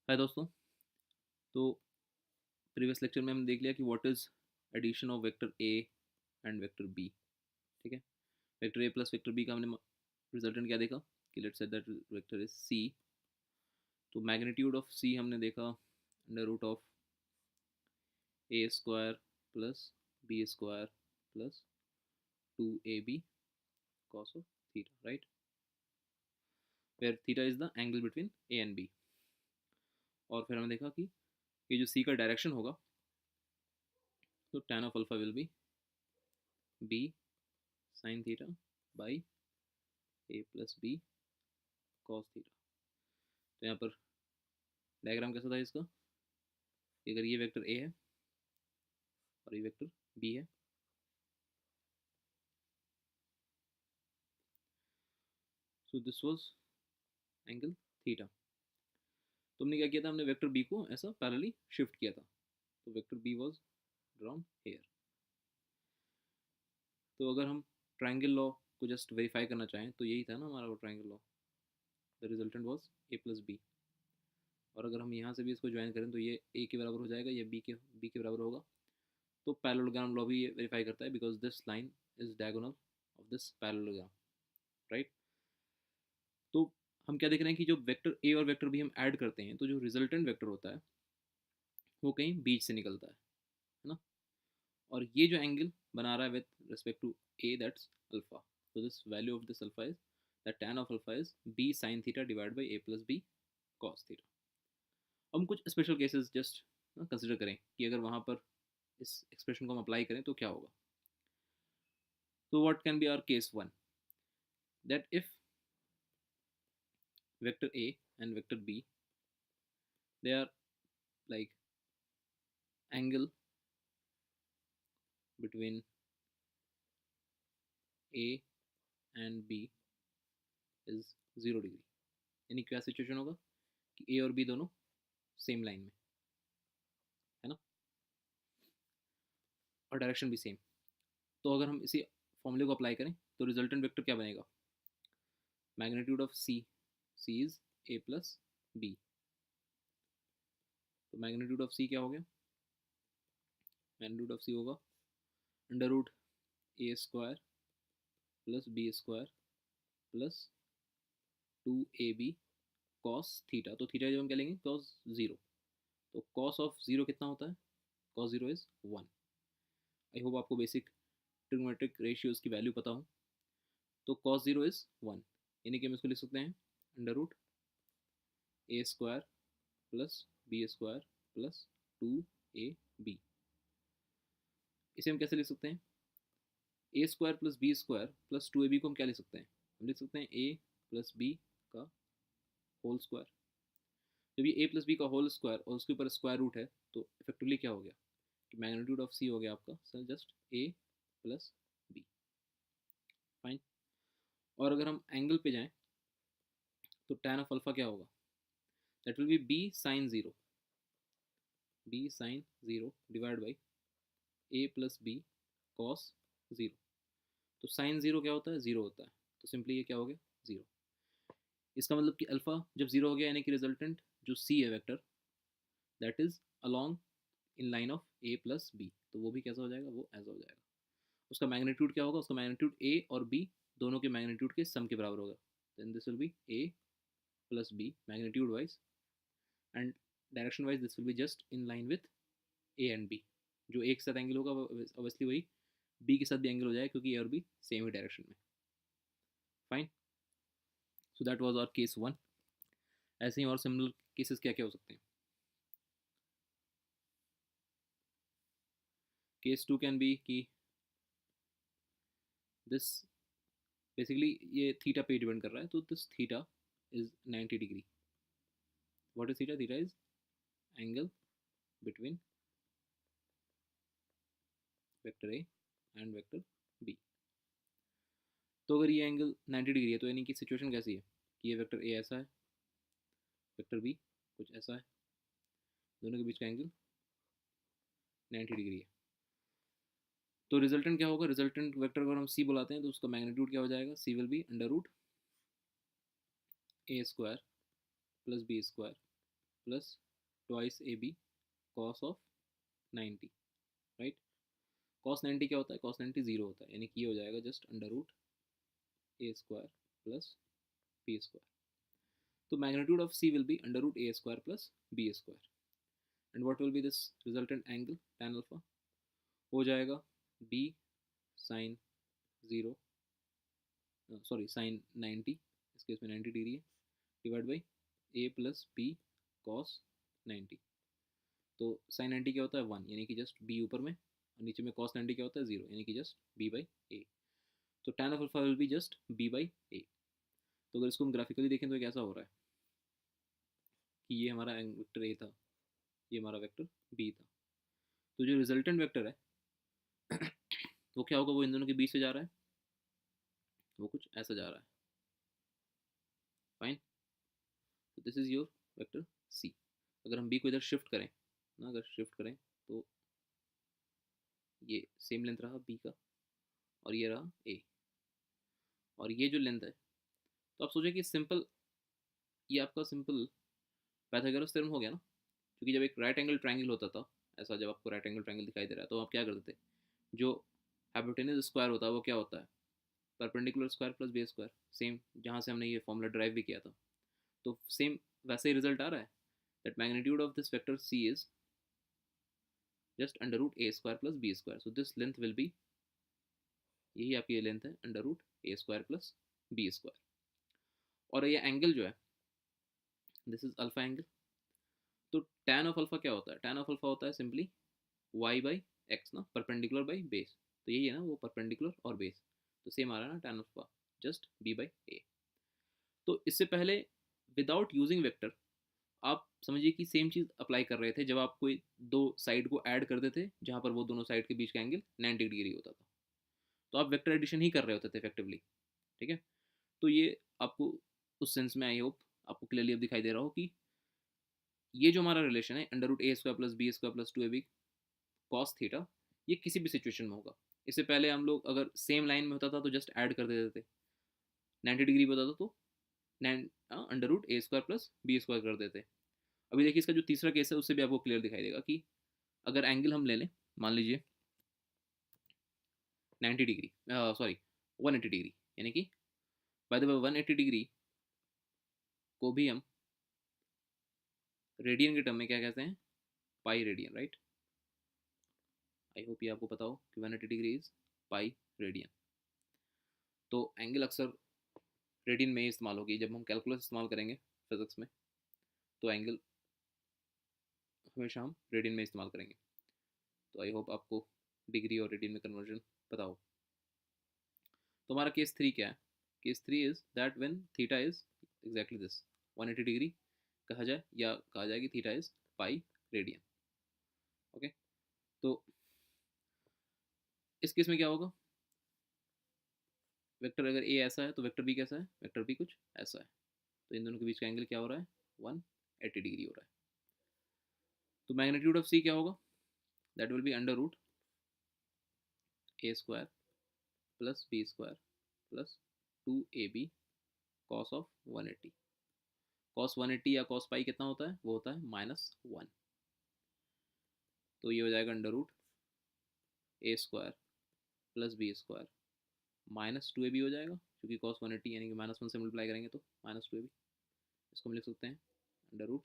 हाय दोस्तों। तो previous lecture में हमने देख लिया कि what is addition of vector A and vector B. ठीक है। वेक्टर ए प्लस वेक्टर बी का हमने रिजल्टेंट क्या देखा कि let's say that vector is सी। तो मैग्नीट्यूड ऑफ सी हमने देखा under root of a square plus B square plus 2ab cos of theta, right? Where theta is the angle between a and b। और फिर हमने देखा कि ये जो सी का डायरेक्शन होगा तो tan of alpha will B b sin theta by a plus b cos theta. तो यहाँ पर डायग्राम कैसा था इसका, अगर ये वेक्टर ए है और ये वेक्टर बी है, so this was angle theta. तो हमने क्या किया था, हमने वेक्टर बी को ऐसा पैरेलली शिफ्ट किया था, तो vector b was drawn here. तो अगर हम ट्राइंगल लॉ को जस्ट वेरीफाई करना चाहें तो यही था ना हमारा वो triangle law, the resultant was a plus b. और अगर हम यहाँ से भी इसको ज्वाइन करें तो ये ए के बराबर हो जाएगा, ये बी के बराबर होगा। तो पैरेललोग्राम लॉ भी ये वेरीफाई करता है because this line is diagonal of this parallelogram, right. तो हम क्या देख रहे हैं कि जो वेक्टर ए और वेक्टर बी हम ऐड करते हैं तो जो रिजल्टेंट वेक्टर होता है वो कहीं बीच से निकलता है ना। और ये जो एंगल बना रहा है with respect to a, that's alpha. so this value of this alpha is that tan of alpha is b sin theta divided by a plus b cos theta। हम कुछ स्पेशल केसेस जस्ट कंसिडर करें कि अगर वहाँ पर इस expression को हम अप्लाई करें तो क्या होगा। तो what can be our case one, that if vector a and vector b, they are like angle between a and b is 0 degree. यानी क्या सिचुएशन होगा कि ए और बी दोनों सेम लाइन में है ना, और डायरेक्शन भी सेम। तो अगर हम इसी फॉर्मूले को अप्लाई करें तो रिजल्टेंट वेक्टर क्या बनेगा, magnitude of C is A plus B. तो मैग्नीट्यूड ऑफ सी क्या हो गया, मैग्नीट्यूड ऑफ सी होगा अंडर रूट ए square plus B square plus 2ab cos theta. तो थीटा जब हम क्या लेंगे कॉस जीरो, तो कॉस ऑफ जीरो कितना होता है, cos zero is 1। I hope आपको बेसिक ट्रिग्नोमेट्रिक रेशियोज की वैल्यू पता हो। तो कॉस जीरो इज 1, यानी कि हम इसको लिख सकते हैं अंडर रूट ए square plus B square plus 2ab। इसे हम कैसे लिख सकते हैं, A square plus B square plus 2ab को हम क्या लिख सकते हैं, हम लिख सकते हैं ए प्लस बी का होल स्क्वायर। जब ये ए प्लस बी का होल स्क्वायर और उसके ऊपर स्क्वायर रूट है तो इफेक्टिवली क्या हो गया कि मैग्नीट्यूड ऑफ सी हो गया आपका sir just a plus b. Fine. और अगर हम एंगल पे जाएं तो tan ऑफ अल्फा क्या होगा, that will be b sine zero divide by a plus b cos zero. तो साइन जीरो क्या होता है, जीरो होता है, तो सिंपली ये क्या हो गया जीरो। इसका मतलब कि अल्फा जब जीरो हो गया यानी कि रिजल्टेंट जो सी है vector that is along in line of a plus B, तो वो भी कैसा हो जाएगा, वो ऐसा हो जाएगा। उसका मैग्नीट्यूड क्या होगा, उसका मैग्नीट्यूड ए और बी दोनों के मैग्नीट्यूड के सम के बराबर होगा। Then this will be a plus b magnitude wise, and direction wise this will be just in line with a and b. जो एक साथ एंगल होगा ऑब्वियसली वही बी के साथ भी एंगल हो जाएगा क्योंकि ए और बी सेम ही डायरेक्शन में। Fine. So that was our case one. ऐसे ही और सिमिलर केसेस क्या क्या हो सकते हैं। केस टू कैन बी कि दिस बेसिकली ये थीटा पे डिपेंड कर रहा है, तो this theta is 90 degree. What is theta, theta is angle between vector A and vector B. तो अगर ये एंगल 90 डिग्री है तो यानी कि सिचुएशन कैसी है कि ये वेक्टर ए ऐसा है, वेक्टर बी कुछ ऐसा है, दोनों के बीच का एंगल 90 डिग्री है। तो रिजल्टेंट क्या होगा, रिजल्टेंट वेक्टर अगर हम सी बुलाते हैं तो उसका मैग्नीट्यूड क्या हो जाएगा, C will be under root A square plus B square plus twice A B cos of 90, right. Cos 90 क्या होता है, कॉस 90 जीरो होता है, यानी कि ये हो जाएगा जस्ट अंडर रूट ए स्क्वायर प्लस बी स्क्वायर। तो magnitude of C will be under root A square plus B square, and what will be this resultant angle tan alpha, हो जाएगा b sine zero, sorry sine 90, इस case में 90 degree है, divide by a plus b cos 90। तो sign 90 क्या होता है 1, यानी कि जस्ट बी ऊपर में, और नीचे में कॉस 90 क्या होता है 0, यानी कि जस्ट बी बाई ए। तो tan of alpha will be just B by A. तो अगर इसको हम ग्राफिकली देखें तो कैसा हो रहा है कि ये हमारा वेक्टर ए था, ये हमारा वेक्टर बी था। तो जो रिजल्टेंट वेक्टर है वो क्या होगा, वो इन दोनों के बीच से जा रहा है, वो कुछ ऐसा जा रहा है, फाइन। तो this is your vector c. अगर हम बी को इधर शिफ्ट करें ना, अगर शिफ्ट करें तो ये सेम लेंथ रहा बी का, और ये रहा ए, और ये जो लेंथ है, तो आप सोचिए कि सिंपल, ये आपका सिंपल पाइथागोरस थ्योरम हो गया ना। क्योंकि जब एक राइट एंगल ट्रायंगल होता था, ऐसा जब आपको राइट एंगल ट्रायंगल दिखाई दे रहा है, तो आप क्या करते थे, जो हाइपोटेनस स्क्वायर होता है वो क्या होता है, perpendicular square plus base square, same जहाँ से हमने ये फॉर्मूला ड्राइव भी किया था। तो सेम वैसे ही रिजल्ट आ रहा है, that magnitude of this vector c is just under root A square plus B square. So this length will be, यही आपकी ये लेंथ है, अंडर रूट ए स्क्वायर प्लस बी स्क्वायर। और ये एंगल जो है, दिस इज अल्फा एंगल। तो tan of alpha क्या होता है, tan ऑफ अल्फा होता है सिंपली y बाई एक्स ना, परपेंडिकुलर बाई बेस। तो यही है ना वो परपेंडिकुलर और बेस, तो सेम आ रहा है ना tan alpha just b by A. तो इससे पहले विदाउट यूजिंग वेक्टर आप समझिए कि सेम चीज़ अप्लाई कर रहे थे जब आप कोई दो साइड को ऐड करते थे, जहाँ पर वो दोनों साइड के बीच का एंगल 90 डिग्री होता था, तो आप वेक्टर एडिशन ही कर रहे होते थे इफेक्टिवली, ठीक है। तो ये आपको उस सेंस में आई होप आपको क्लियरली अब दिखाई दे रहा हो कि ये जो हमारा रिलेशन है अंडर रूट ए square plus B square plus 2ab cos theta, ये किसी भी सिचुएशन में होगा। इससे पहले हम लोग अगर सेम लाइन में होता था तो जस्ट ऐड कर देते थे, 90 डिग्री होता था तो अंडर रूट ए स्क्वायर प्लस बी स्क्वायर कर देते। अभी देखिए इसका जो तीसरा केस है उससे भी आपको क्लियर दिखाई देगा कि अगर एंगल हम ले लें, मान लीजिए 90 डिग्री, सॉरी 180 डिग्री, यानी कि बाय द वे 180 डिग्री को भी हम रेडियन के टर्म में क्या कहते हैं, pi radian, right. I hope ये आपको पता हो कि 180 डिग्री इज पाई रेडियन। तो एंगल अक्सर रेडियन में ही इस्तेमाल होगी, जब हम कैलकुलस इस्तेमाल करेंगे फिजिक्स में तो एंगल हमेशा हम रेडियन में इस्तेमाल करेंगे। तो आई होप आपको डिग्री और रेडियन में कन्वर्जन पता हो। तो हमारा केस 3 क्या है, case 3 is that when theta is exactly this 180 degree कहा जाए, या कहा जाए कि theta is pi radian. Okay, तो इस केस में क्या होगा, वेक्टर अगर ए ऐसा है तो वेक्टर बी कैसा है, वेक्टर बी कुछ ऐसा है। तो इन दोनों के बीच का एंगल क्या हो रहा है, 180 डिग्री हो रहा है। तो मैग्नीट्यूड ऑफ सी क्या होगा, that will be under root A square plus B square plus 2ab cos of 180। Cos 180 या कॉस पाई कितना होता है, वो होता है -1। तो ये हो जाएगा अंडर रूट ए square plus B square -2ab हो जाएगा, क्योंकि कॉस 180 यानी कि -1 से मल्टीप्लाई करेंगे तो -2ab। इसको हम लिख सकते हैं अंडर रूट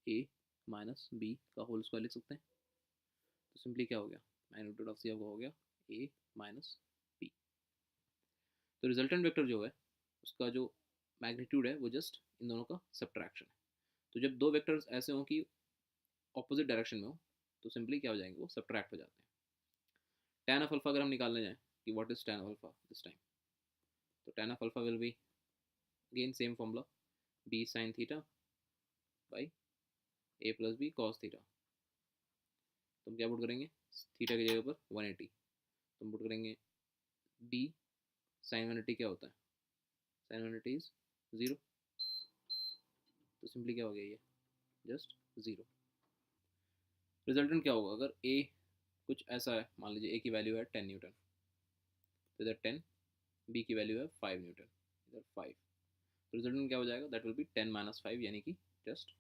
ए माइनस बी का होल स्क्वायर लिख सकते हैं। तो सिंपली क्या हो गया, मैग्नीट्यूड ऑफ सी आपका हो गया ए माइनस बी। तो रिजल्टेंट वेक्टर जो है उसका जो मैग्नीट्यूड है वो जस्ट इन दोनों का सब्ट्रैक्शन है। तो जब दो वेक्टर्स ऐसे हों कि ऑपोजिट डायरेक्शन में हो तो सिंपली क्या हो जाएंगे, वो सब्ट्रैक्ट हो जाते हैं। tan ऑफ अल्फा अगर हम निकालने जाएं कि what is tan of alpha this time, तो tan of alpha will be again same formula b sin theta by a plus b cos theta. तो हम क्या पुट करेंगे, थीटा की जगह पर 180, तो हम पुट करेंगे b sin 180 क्या होता है, sin 180 इज 0। तो सिंपली क्या हो गया, ये जस्ट 0। रिजल्टेंट क्या होगा, अगर a कुछ ऐसा है, मान लीजिए a की वैल्यू है 10 न्यूटन, तो इधर 10, b की वैल्यू है 5 न्यूटन, इधर 5। तो रिजल्टेंट क्या हो जाएगा, दैट विल बी 10 - 5 यानी कि जस्ट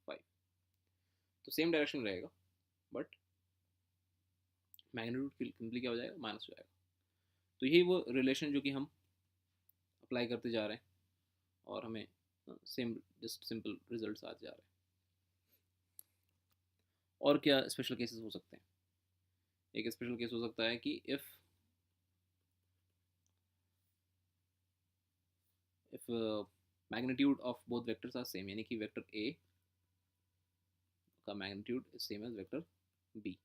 5। तो सेम डायरेक्शन में रहेगा बट मैग्नीट्यूड सिंपली क्या हो जाएगा, माइनस हो जाएगा। तो यही वो रिलेशन जो कि हम अप्लाई करते जा रहे हैं और हमें सेम जस्ट सिंपल रिजल्ट्स आते जा रहे हैं। और क्या स्पेशल केसेस हो सकते हैं, एक स्पेशल केस हो सकता है कि if magnitude of both vectors are same, यानी कि वेक्टर ए का magnitude is same as vector B,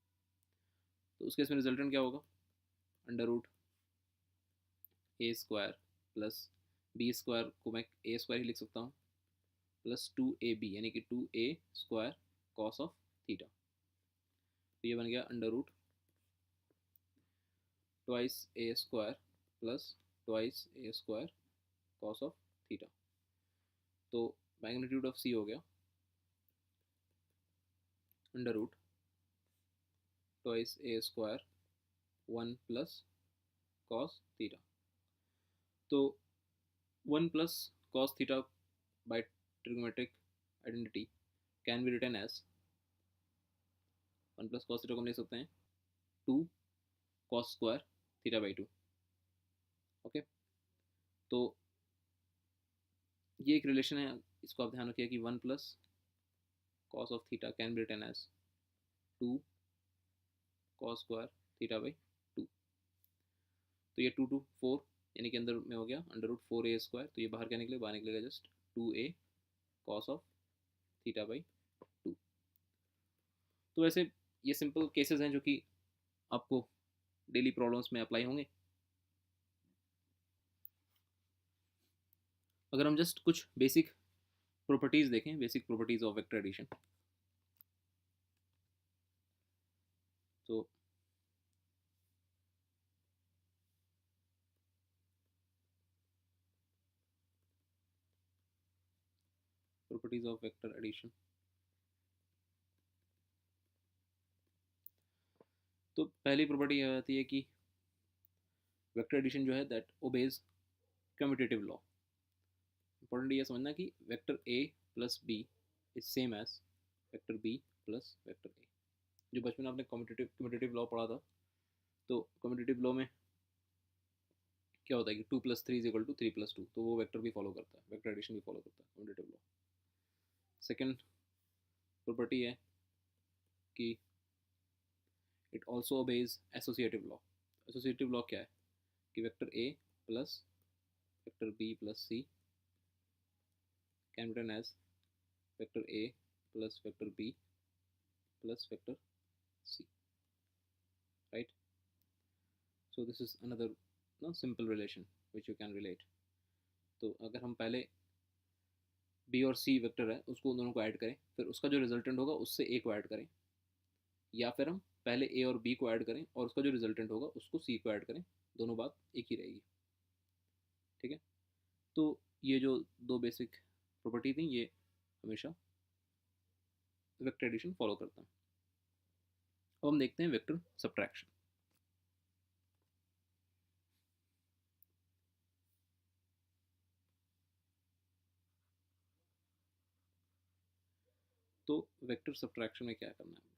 तो उस केस में रिजल्टेंट क्या होगा, अंडर रूट ए स्क्वायर प्लस बी स्क्वायर को मैं ए स्क्वायर ही लिख सकता हूँ प्लस 2ab यानी कि 2a square cos of theta. तो ये बन गया under root twice a square plus twice a square cos of theta. तो मैग्नीट्यूड ऑफ सी हो गया under root twice a square 1 plus cos theta. तो 1 plus cos theta by trigonometric identity can be written as 1 plus cos theta को हम लिख सकते हैं 2 cos square theta by 2। Okay, तो ये एक रिलेशन है, इसको आप ध्यान रखिए कि 1 plus cos of theta can be written as 2 cos square theta by 2। तो ये 2 4 यानी कि अंदर में हो गया अंडर रूट 4a स्क्वायर, तो ये बाहर क्या निकले, बाहर निकलेगा just 2a cos of theta by 2। तो वैसे ये सिंपल केसेस हैं जो कि आपको डेली प्रॉब्लम्स में अप्लाई होंगे। अगर हम जस्ट कुछ बेसिक प्रॉपर्टीज देखें, basic properties of vector addition, तो प्रॉपर्टीज ऑफ वेक्टर एडिशन, तो पहली प्रॉपर्टी यह आती है कि वेक्टर एडिशन जो है that obeys commutative law. Important ये समझना कि vector A plus b is same as vector b plus vector a. जो बचपन में आपने कम्यूटेटिव लॉ पढ़ा था, तो कम्यूटेटिव लॉ में क्या होता है कि 2 + 3 = 3 + 2, तो वो वेक्टर भी फॉलो करता है, वेक्टर एडिशन भी फॉलो करता है कम्यूटेटिव लॉ। सेकेंड प्रॉपर्टी है कि it also obeys associative law. Associative law क्या है कि vector A plus vector b plus c can written as vector A plus vector b plus vector c, right. So this is another simple relation which you can relate. तो अगर हम पहले B और C vector है उसको दोनों को add करें, फिर उसका जो रिजल्टेंट होगा उससे ए को ऐड करें, या फिर हम पहले ए और बी को ऐड करें और उसका जो रिजल्टेंट होगा उसको सी को ऐड करें, दोनों बात एक ही रहेगी, ठीक है। तो ये जो दो बेसिक प्रॉपर्टी थी ये हमेशा वेक्टर एडिशन फॉलो करता है। अब हम देखते हैं वेक्टर सब्ट्रैक्शन। तो वेक्टर सब्ट्रैक्शन में क्या करना है,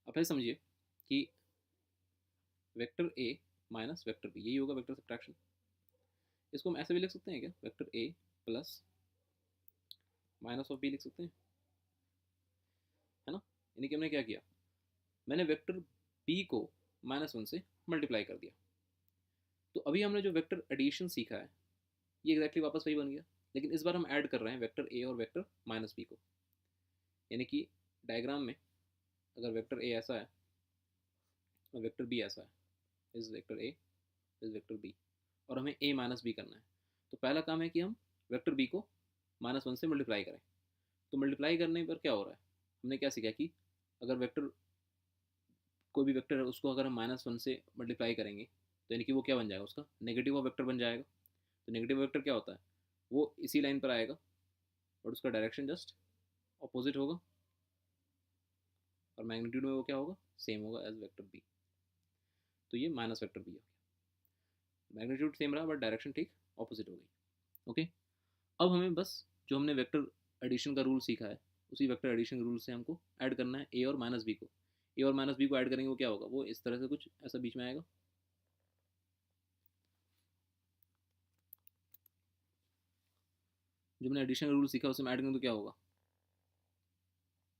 आप ऐसे समझिए कि वेक्टर ए माइनस वेक्टर बी, यही होगा वेक्टर सब्ट्रैक्शन। इसको हम ऐसे भी लिख सकते हैं क्या, vector A plus minus of b लिख सकते हैं, है ना। यानी कि हमने क्या किया, मैंने वेक्टर बी को -1 से मल्टीप्लाई कर दिया। तो अभी हमने जो वेक्टर एडिशन सीखा है ये एग्जैक्टली वापस वही बन गया, लेकिन इस बार हम ऐड कर रहे हैं वेक्टर ए और वेक्टर माइनस बी को। यानी कि डायग्राम में अगर वेक्टर ए ऐसा है और वेक्टर बी ऐसा है, is vector a is vector b, और हमें ए माइनस बी करना है, तो पहला काम है कि हम वेक्टर बी को -1 से मल्टीप्लाई करें। तो मल्टीप्लाई करने पर क्या हो रहा है, हमने क्या सीखा कि अगर वेक्टर कोई भी वेक्टर है उसको अगर हम -1 से मल्टीप्लाई करेंगे तो यानी कि वो क्या बन जाएगा, उसका नेगेटिव ऑफ वेक्टर बन जाएगा। तो नेगेटिव वेक्टर क्या होता है, वो इसी लाइन पर आएगा और उसका डायरेक्शन जस्ट ऑपोजिट होगा, और मैग्नीट्यूड में वो क्या होगा, सेम होगा एज वेक्टर बी। तो ये माइनस वेक्टर बी है। मैग्नीट्यूड सेम रहा बट डायरेक्शन ठीक ऑपोजिट हो गई। ओके, अब हमें बस जो हमने वेक्टर एडिशन का रूल सीखा है उसी वेक्टर एडिशन के रूल से हमको ऐड करना है ए और माइनस बी को। ए और माइनस बी को ऐड करेंगे वो क्या होगा, वो इस तरह से कुछ ऐसा बीच में आएगा। जो हमने एडिशन का रूल सीखा उसमें ऐड करेंगे तो क्या होगा,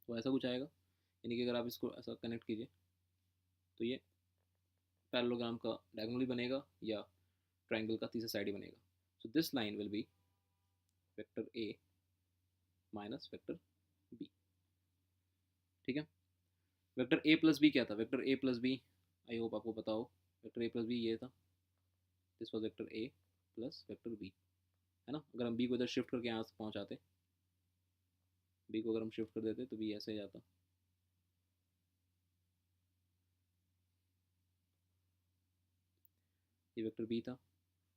तो ऐसा कुछ आएगा। यानी कि अगर आप इसको ऐसा कनेक्ट कीजिए तो ये पैरेललोग्राम का डायगोनली बनेगा या ट्राइंगल का तीसरा साइड ही बनेगा। So this line will be vector A minus vector B. ठीक है, वेक्टर ए प्लस बी क्या था, vector A plus b I hope आपको पता हो। वेक्टर ए प्लस बी ये था, this was vector A plus vector b, है ना। अगर हम बी को इधर शिफ्ट करके यहाँ से पहुँचाते, बी को अगर हम शिफ्ट कर देते तो बी ऐसे जाता, ये वेक्टर बी था।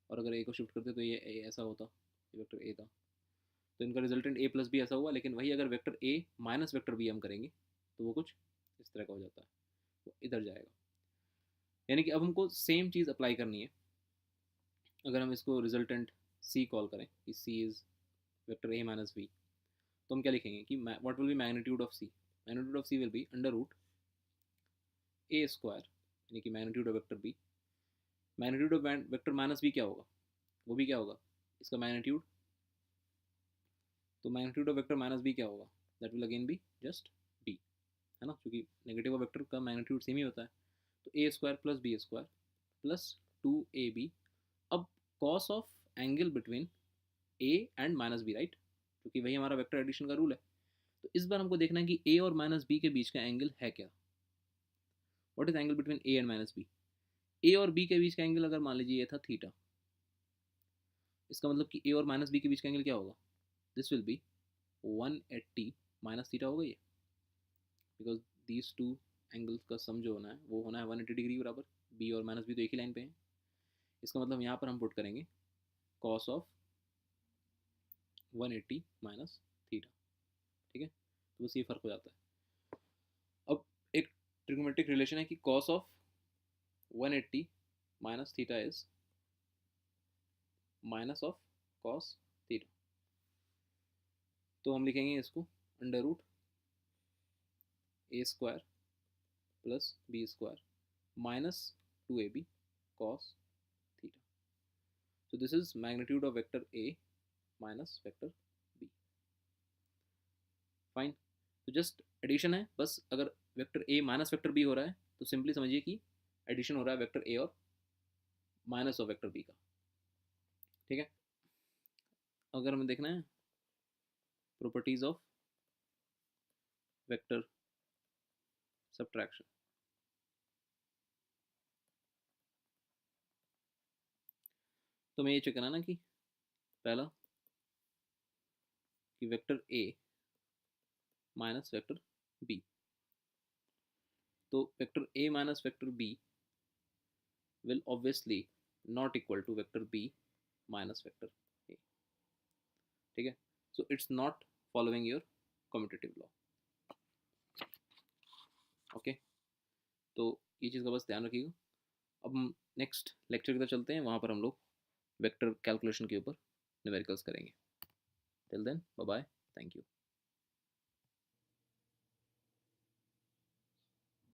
और अगर ए को शिफ्ट करते तो ये ऐसा होता, ये वेक्टर ए था। तो इनका रिजल्टेंट ए प्लस बी ऐसा हुआ, लेकिन वही अगर वेक्टर ए माइनस वेक्टर बी हम करेंगे तो वो कुछ इस तरह का हो जाता है, वो इधर जाएगा। यानी कि अब हमको सेम चीज़ अप्लाई करनी है। अगर हम इसको रिजल्टेंट सी कॉल करें कि C is vector A minus B, तो हम क्या लिखेंगे कि what will be magnitude of C, magnitude of C will be under root A square, यानी कि magnitude of vector B. Magnitude of vector minus B क्या होगा, वो भी क्या होगा इसका मैग्नीट्यूड। तो magnitude of vector minus B क्या होगा, that will again be just B, है ना, क्योंकि नेगेटिव ऑफ वेक्टर का मैग्नीट्यूड सेम ही होता है। तो A square plus B square plus 2ab। अब cos of angle between A and minus B, right, क्योंकि वही हमारा वेक्टर एडिशन का रूल है। तो इस बार हमको देखना है कि ए और माइनस बी के बीच का एंगल है क्या। What is angle between A and minus B, A और बी के बीच का एंगल अगर मान लीजिए ये था थीटा, इसका मतलब कि ए और माइनस बी के बीच का एंगल क्या होगा, this will B 180 minus theta होगा ये, बिकॉज दीज टू एंगल्स का सम जो होना है वो होना है 180 डिग्री बराबर। बी और माइनस बी तो एक ही लाइन पे हैं, इसका मतलब यहाँ पर हम पुट करेंगे कॉस ऑफ 180 माइनस थीटा। ठीक है, तो बस ये फ़र्क हो जाता है। अब एक ट्रिग्नोमेट्रिक रिलेशन है कि cos of 180 minus theta is minus of cos theta. तो हम लिखेंगे इसको under root A square plus B square minus 2ab cos theta. So this is magnitude of vector A minus vector b. Fine, तो just addition है बस। अगर vector ए minus vector b हो रहा है तो सिंपली समझिए कि एडिशन हो रहा है वेक्टर ए और माइनस ऑफ वेक्टर बी का। ठीक है, अगर हमें देखना है प्रॉपर्टीज ऑफ वेक्टर सब्ट्रैक्शन, तो मैं ये चेक करना ना कि पहला कि वेक्टर ए माइनस वेक्टर बी, तो vector A minus vector B will obviously not equal to vector b minus vector a। ठीक है, so it's not following your commutative law। Okay, तो ये चीज़ का बस ध्यान रखिएगा। अब हम नेक्स्ट लेक्चर की तरफ चलते हैं, वहाँ पर हम लोग वेक्टर कैलकुलेशन के ऊपर न्यूमेरिकल्स करेंगे। Till then bye bye, thank you.